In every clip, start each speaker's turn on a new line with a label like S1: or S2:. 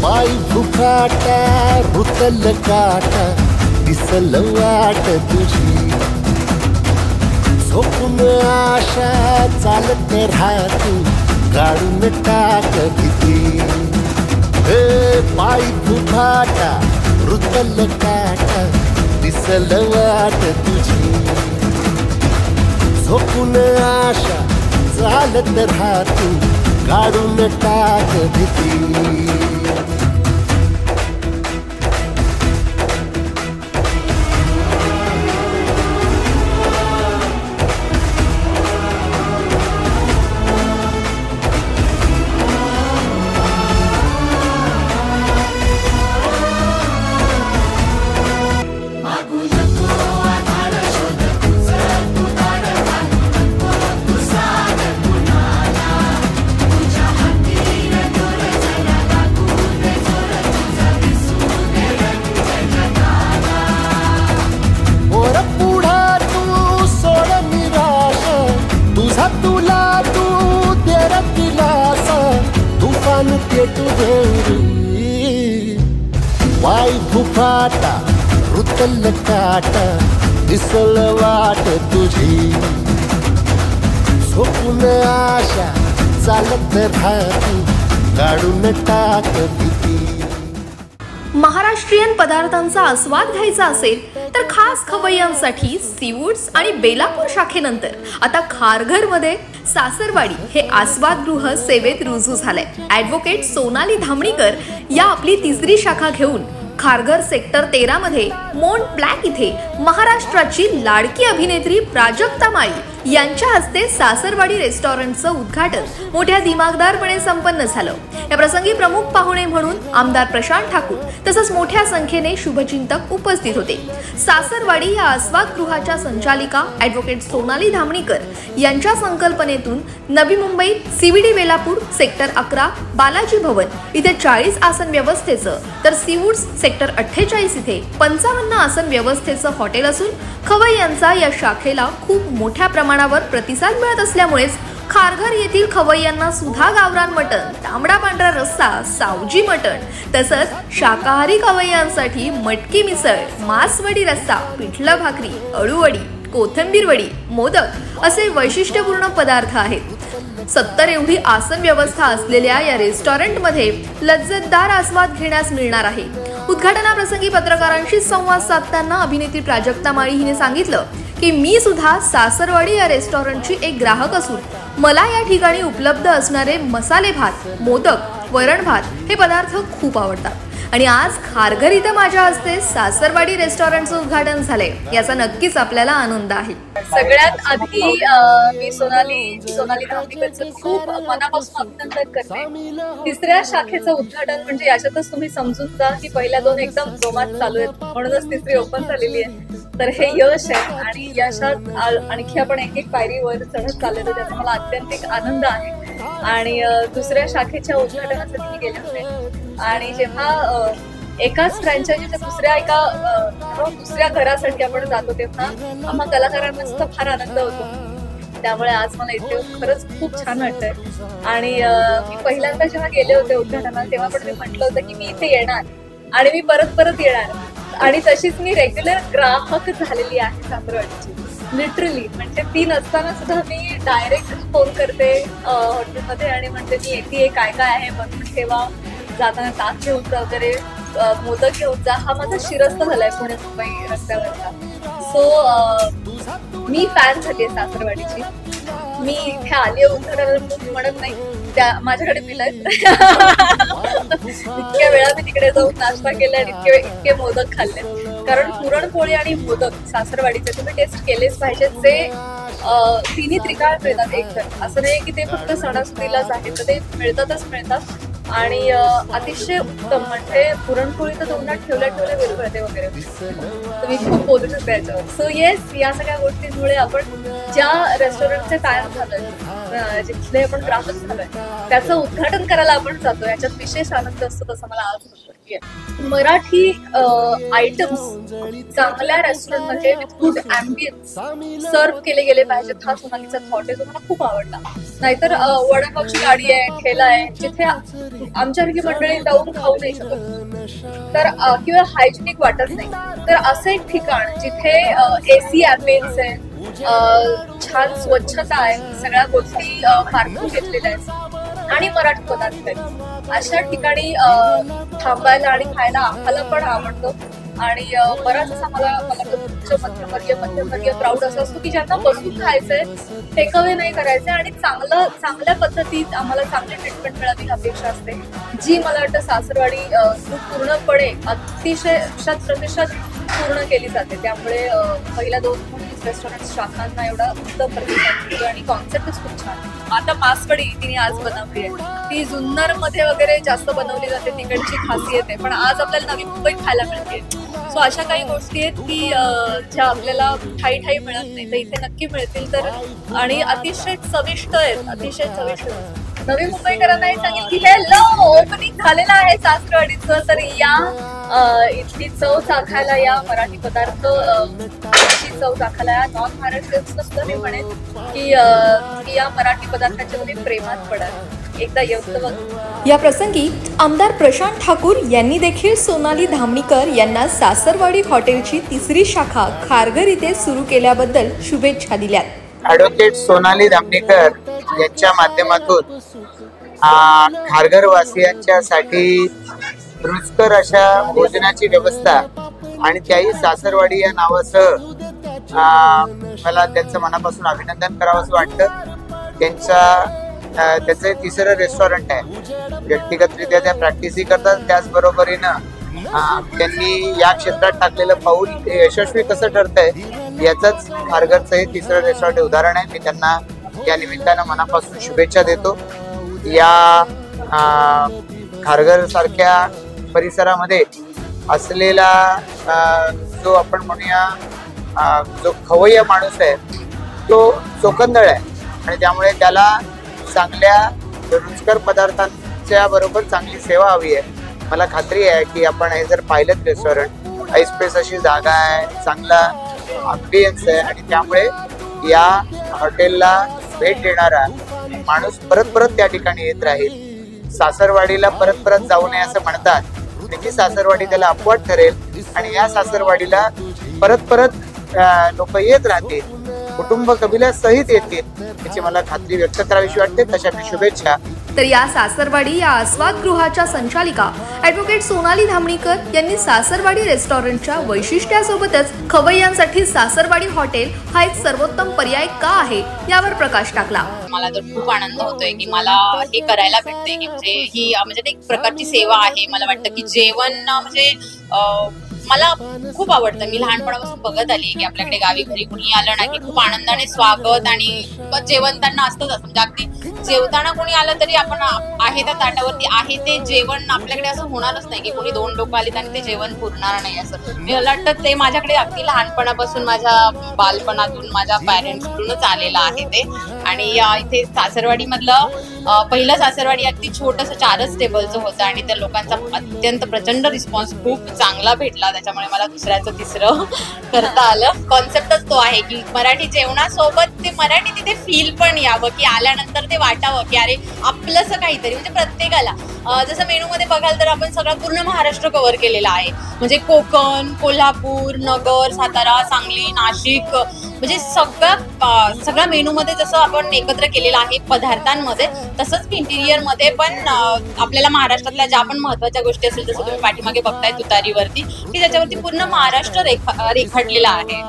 S1: पाय फुफाटा रुतल काटा दिसल वाट तुझी झोपून आशा चालत राहतो काढून टाक भीती पाय फुफाटा रुतल काटा दिसल वाट तुझी झोपून आशा चालत राहतो काढून टाक भीती पाय फुफाटा रुतल काटा दिसल वाट तुझी झोपून आशा चालत राहतो काढून टाक भीती
S2: महाराष्ट्रीयन पदार्थांचा आस्वाद घ्यायचा असेल तर खास खवय्यांसाठी सीवूड्स आणि बेलापूर शाखेनंतर आता खारघरमध्ये सासरवाडी हे आस्वादगृह सेवेत रुजू झालंय। ॲडव्होकेट सोनाली धामणीकर या आपली तिसरी शाखा घेऊन खारघर सेक्टर 13 मध्ये मोंट ब्लॅक इथे महाराष्ट्राची लाडकी अभिनेत्री प्राजक्ता माळी यांच्या हस्ते सासरवाडी रेस्टॉरंटचं उद्घाटन मोठ्या दिमागदारपणे संपन्न झालं। या प्रसंगी प्रमुख पाहुणे म्हणून आमदार प्रशांत ठाकूर तसंच मोठ्या संख्येने शुभचिंतक उपस्थित होते। सासरवाडी या आस्वादगृहाच्या संचालिका ॲडव्होकेट सोनाली धामणीकर यांच्या संकल्पनेतून नवी मुंबईत सीबीडी बेलापूर सेक्टर 11 बालाजी भवन इथे 40 आसन व्यवस्थेचं तर सीवूड्स सेक्टर 48 इथे 55 आसन व्यवस्थेचं हॉटेल असून खवय्यांचा या शाखेला खूप मोठ्या प्रमाणावर प्रतिसाद मिळत असल्यामुळेच खारघर येथील खवय्यांना सुधा गावरान मटण, तांबडा पांढरा रस्सा, सावजी मटण तसंच शाकाहारी खवय्यांसाठी मटकी मिसळ, मासवडी रस्सा, पिठलं भाकरी, अळूवडी, कोथिंबीर वडी, मोदक असे वैशिष्ट्यपूर्ण पदार्थ आहेत। 70 एवढी आसन व्यवस्था असलेल्या या रेस्टॉरंटमध्ये लज्जतदार आस्वाद घेण्यास मिळणार आहे। उद्घाटनाप्रसंगी पत्रकारांशी संवाद साधताना अभिनेत्री प्राजक्ता माळी हिने सांगितलं की मी सुद्धा सासरवाडी या रेस्टॉरंटची एक ग्राहक असून मला या ठिकाणी उपलब्ध असणारे मसाले भात, मोदक, वरण भात हे पदार्थ खूप आवडतात आणि आज खारघर इथं माझ्या हस्ते सासरवाडी रेस्टॉरंटचं उद्घाटन झालंय याचा नक्कीच आपल्याला आनंद आहे।
S3: सगळ्यात आधी मी सोनाली धामणीकरचं खूप मनापासून अभिनंदन करते। तिसऱ्या शाखेचं उद्घाटन म्हणजे याच्यातच तुम्ही समजून जा की पहिल्या दोन एकदम जोमात चालू आहेत म्हणूनच तिसरी ओपन झालेली आहे। तर हे यश आहे आणि यशात आणखी आपण एक एक पायरी वर चढत चाललेलो त्याचा मला अत्यंतिक आनंद आहे। आणि दुसऱ्या शाखेच्या उद्घाटनासाठी मी गेले होते आणि जेव्हा एकाच फ्रँचायझीच्या दुसऱ्या घरासाठी आपण जातो तेव्हा आम्हा कलाकारांना सुद्धा फार आनंद होतो। त्यामुळे आज मला इथे खरंच खूप छान वाटतंय आणि मी पहिल्यांदा जेव्हा गेले होते उद्घाटनाला तेव्हा पण मी म्हटलं होतं की मी इथे येणार आणि मी परत येणार आणि तशीच मी रेग्युलर ग्राहक झालेली आहे सासरवाडीची। लिटरली म्हणजे ती नसताना सुद्धा मी डायरेक्ट फोन करते हॉटेलमध्ये आणि म्हणते मी येते काय काय आहे बनवून ठेवा, जाताना ताक घेऊन जा वगैरे, मोदक घेऊन जा। हा माझा शिरस्त झालाय पुणे मुंबई रस्त्यावरचा। सो मी फॅन झाली सासरवाडीची। मी इथे आली उद्घाटनाला म्हणत नाही, त्या माझ्याकडे पिलाय इतक्या वेळा मी तिकडे जाऊन नाश्ता केला आणि इतके मोदक खाल्ले कारण पुरणपोळी आणि मोदक सासरवाडीचे तुम्ही टेस्ट केलेच पाहिजे। जे तिन्ही त्रिकाळ मिळतात एकदम, असं नाही की ते फक्त सणासुदीलाच आहे, तर ते मिळतात आणि अतिशय उत्तम म्हणजे पुरणपोळी तर तोंडात ठेवल्या विरघळते वगैरे, तुम्ही खूप बोलू शकता याच्यावर। सो येस, या सगळ्या गोष्टींमुळे आपण ज्या रेस्टॉरंटचे फॅन झालोय जिथले आपण ग्राहक झालोय त्याचं उद्घाटन करायला आपण जातो, याच्यात विशेष आनंद असतो तसं मला आज होतं. मराठी आयटम्स चांगल्या रेस्टॉरंटमध्ये विथ गुड अँबियन्स सर्व केले गेले पाहिजेत, हा सोनालीचा थॉट आहे, जो मला खूप आवडला. नाहीतर वडापावची गाडी आहे, ठेला आहे, जिथे आमच्यासारखी मंडळी जाऊन खाऊ नाही शकत, तर किंवा हायजेनिक वाटत नाही, तर असं एक ठिकाण जिथे AC अँबियन्स आहे, छान स्वच्छता आहे, सगळ्या गोष्टी पारखून घेतलेल्या आहेत आणि मराठी पदार्थ आहेत, अशा ठिकाणी थांबायला आणि खायला आम्हाला पण आवडतं. आणि बराच असा मला मध्यमवर्गीय क्राऊड असा असतो की ज्यांना बसून खायचंय, टेक अवे नाही करायचंय आणि चांगल्या पद्धतीत आम्हाला चांगली ट्रीटमेंट मिळावी अपेक्षा असते, जी मला वाटतं सासरवाडी पूर्णपणे अतिशय 100% पूर्ण केली जाते. त्यामुळे पहिल्या 2 रेस्टॉरंट शाखांना एवढा उत्तम प्रतिसाद मिळतो आणि कॉन्सेप्टच खूप छान. आता मासवडी तिने आज बनवली आहे, ती जुन्नर मध्ये वगैरे जास्त बनवली जाते, तिकडची खासियत आहे, पण आज आपल्याला नवी मुंबईत खायला मिळते. सो अशा काही गोष्टी आहेत की ज्या आपल्याला ठाई मिळत नाही, तर इथे नक्की मिळतील. तर आणि अतिशय चविष्ट आहेत, अतिशय चविष्ट. नवी मुंबईकरांना हे सांगेल की हॅलो, ओपनिंग झालेलं आहे सासरवाडीचं, तर या इथली चव चाखायला या, मराठी पदार्थ चव चाखायला या. नॉन महाराष्ट्रीयन असतं मी म्हणेन की या मराठी पदार्थांच्या मध्ये प्रेमात पडाल, एकदा येऊन बघ.
S2: या प्रसंगी आमदार प्रशांत ठाकूर यांनी देखील सोनाली धामणीकर यांना सासरवाडी हॉटेलची 3री शाखा खारघर इथे सुरू केल्याबद्दल शुभेच्छा दिल्यात.
S4: ॲडव्होकेट सोनाली धामणीकर यांच्या माध्यमातून खारघर वासियांच्यासाठी रुचकर अशा भोजनाची व्यवस्था आणि त्याही सासरवाडी या नावासह मला त्यांचं मनापासून अभिनंदन करावंसं वाटतं. त्यांचं 3रं रेस्टॉरंट आहे. व्यक्तिगतरित्या त्या प्रॅक्टिसही करतात, त्याचबरोबरीनं त्यांनी या क्षेत्रात टाकलेलं पाऊल यशस्वी कसं ठरतंय याचंच खारघरचं हे 3रं रेस्टॉरंट उदाहरण आहे. मी त्यांना या निमित्तानं मनापासून शुभेच्छा देतो. या खारघर सारख्या परिसरामध्ये असलेला जो आपण म्हणूया जो खवय्या माणूस आहे तो चोखंदळ आहे आणि त्यामुळे त्याला चांगल्या रुचकर पदार्थांच्या बरोबर चांगली सेवा हवी आहे. मला खात्री आहे की आपण हे जर पाहिलं रेस्टॉरंट आईस्पेस अशी जागा आहे, चांगला अँबियन्स आहे आणि त्यामुळे या हॉटेलला भेट देणारा माणूस परत त्या ठिकाणी येत राहील. सासरवाडीला परत जाऊ नये असं म्हणतात, त्याची सासरवाडी त्याला अपवाद ठरेल आणि या सासरवाडीला परत लोक येत राहतील, कुटुंब कबिला सहित येतील, याची मला खात्री व्यक्त करावीशी वाटते. तशा मी शुभेच्छा.
S2: तर या सासरवाडी या आस्वादगृहाच्या संचालिका ॲडव्होकेट सोनाली धामणीकर यांनी सासरवाडी रेस्टॉरंटच्या वैशिष्ट्यासोबतच खवय्यांसाठी सासरवाडी हॉटेल हा एक सर्वोत्तम पर्याय का आहे यावर प्रकाश टाकला.
S5: मला तर खूप आनंद होतोय की मला हे करायला भेटते की म्हणजे एक प्रकारची सेवा आहे. मला वाटतं की जेवण म्हणजे मला खूप आवडतं. मी लहानपणापासून बघत आली की आपल्याकडे गावी घरी कुणी आलं ना की खूप आनंदाने स्वागत आणि जेवण त्यांना असतंच असतं. म्हणजे अगदी जेवताना कोणी आलं तरी आपण आहे त्या ताटावरती आहे ते जेवण, आपल्याकडे असं होणारच नाही की कोणी 2 लोक आलीत आणि ते जेवण पुरणार नाही असं. मला वाटतं ते माझ्याकडे अगदी लहानपणापासून, माझ्या बालपणातून, माझ्या पॅरेंट्सकडूनच आलेलं आहे ते. आणि इथे सासरवाडी मधलं पहिलं सासरवाडी अगदी छोटंसं 4च टेबलचं होतं आणि त्या लोकांचा अत्यंत प्रचंड रिस्पॉन्स खूप चांगला भेटला. त्याच्यामुळे मला 2रं 3रं करता आलं. कॉन्सेप्टच तो आहे की मराठी जेवणासोबत ते मराठी तिथे फील पण यावं, की आल्यानंतर ते वाटावं की अरे आपलंसं काहीतरी. म्हणजे प्रत्येकाला जसं मेनूमध्ये बघाल तर आपण सगळं पूर्ण महाराष्ट्र कव्हर केलेला आहे. म्हणजे कोकण, कोल्हापूर, नगर, सातारा, सांगली, नाशिक, म्हणजे सगळ्या मेनूमध्ये जसं आपण एकत्र केलेलं आहे पदार्थांमध्ये, तसंच इंटिरियर मध्ये पण आपल्याला महाराष्ट्रातल्या ज्या पण महत्वाच्या गोष्टी असेल, जसं तुम्ही पाठीमागे बघताय तुतारीवरती, की त्याच्यावरती पूर्ण महाराष्ट्र रेखाटलेला आहे.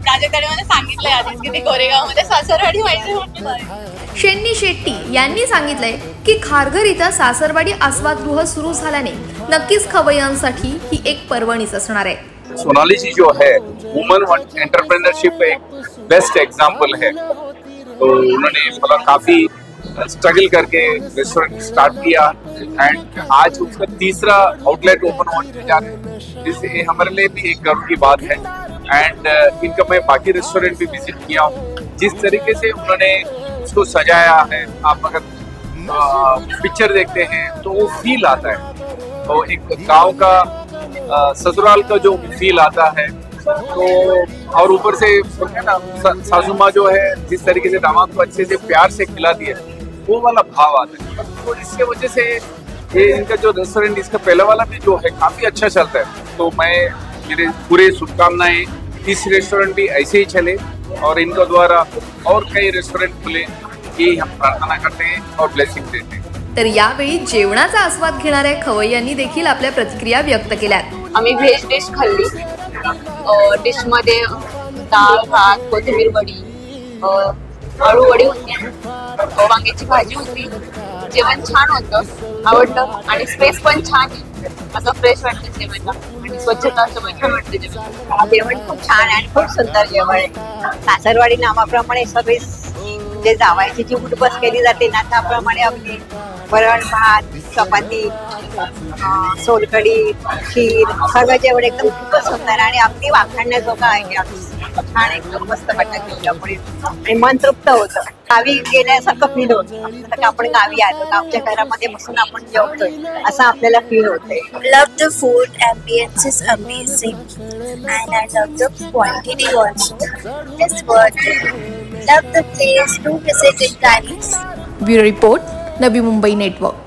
S5: प्राजक्ताने सांगितलंय आधीच की ते गोरेगाव मध्ये सासरवाडी व्हायचे.
S2: शेन्नी शेट्टी यांनी सांगितलंय की खारघर इथं सासरवाडी आस्वादगृह सुरू झाल्याने नक्कीच खवय्यांसाठी ही एक पर्वणीच असणार आहे.
S6: सोनाली जी जो है वुमन एंटरप्रेन्योरशिप एक बेस्ट एग्जाम्पल है. तो उन्होंने मतलब काफी स्ट्रगल करके रेस्टोरेंट स्टार्ट किया एंड आज उसका 3रा आउटलेट ओपन होने जा रहा है, जिससे हमारे लिए भी एक गर्व की बात है. एंड इनका मैं बाकी रेस्टोरेंट भी विजिट किया हूँ, जिस तरीके से उन्होंने उसको सजाया है, आप अगर पिक्चर देखते हैं तो वो फील आता है, तो एक गांव का ससुराल का जो फील आता है। तो और ऊपर से ना सासू माँ जो है जिस तरीके से दामाद को अच्छे से प्यार से खिलाती है, वो वाला भाव आता है। तो इसके वजह से ये इनका जो रेस्टोरेंट, इसका पहला वाला भी जो है काफी अच्छा चलता है। तो मेरे पूरे शुभकामनाएं इस रेस्टोरेंट भी ऐसे ही चले और इनका द्वारा और कई रेस्टोरेंट खुले, ये हम प्रार्थना करते हैं और ब्लेसिंग देते हैं।
S2: तर यावेळी जेवणाचा आस्वाद घेणाऱ्या खवय्यांनी देखील आपल्या प्रतिक्रिया व्यक्त केल्यात.
S5: आम्ही व्हेज डिश खाल्ली. डिश मध्ये डाळ, भात, कोथिंबीर वडी, आळू वडी होती, वांग्याची भाजी होती. जेवण छान होतं, आवडलं आणि स्पेस पण छान आहे. असं फ्रेश वाटतं जेवायला आणि स्वच्छता असं छान वाटतं जेवण.
S7: जेवण खूप छान आहे आणि खूप सुंदर जेवण आहे. सासरवाडी नावाप्रमाणे सगळे जे जावायची जी उठबस केली जाते ना, त्याप्रमाणे आपली वरण भात, चपाती, सोलकढी, खीर, सगळं जेवण एकदम खूपच सुंदर आणि अगदी वाखाणण्याजोगं आहे. छान एकदम मस्त वाटतं जेवल्यामुळे आणि मन तृप्त होतं. गावी गेल्यासारखं फील होतं, की आपण गावी आलो, गावच्या घरामध्ये बसून आपण जेवतोय असं आपल्याला फील होतंय.
S8: Love the food, ambience is amazing, and I love the quantity also. It's worth it. Love the place. Do visit it, guys.
S2: Bureau report, Navi Mumbai network.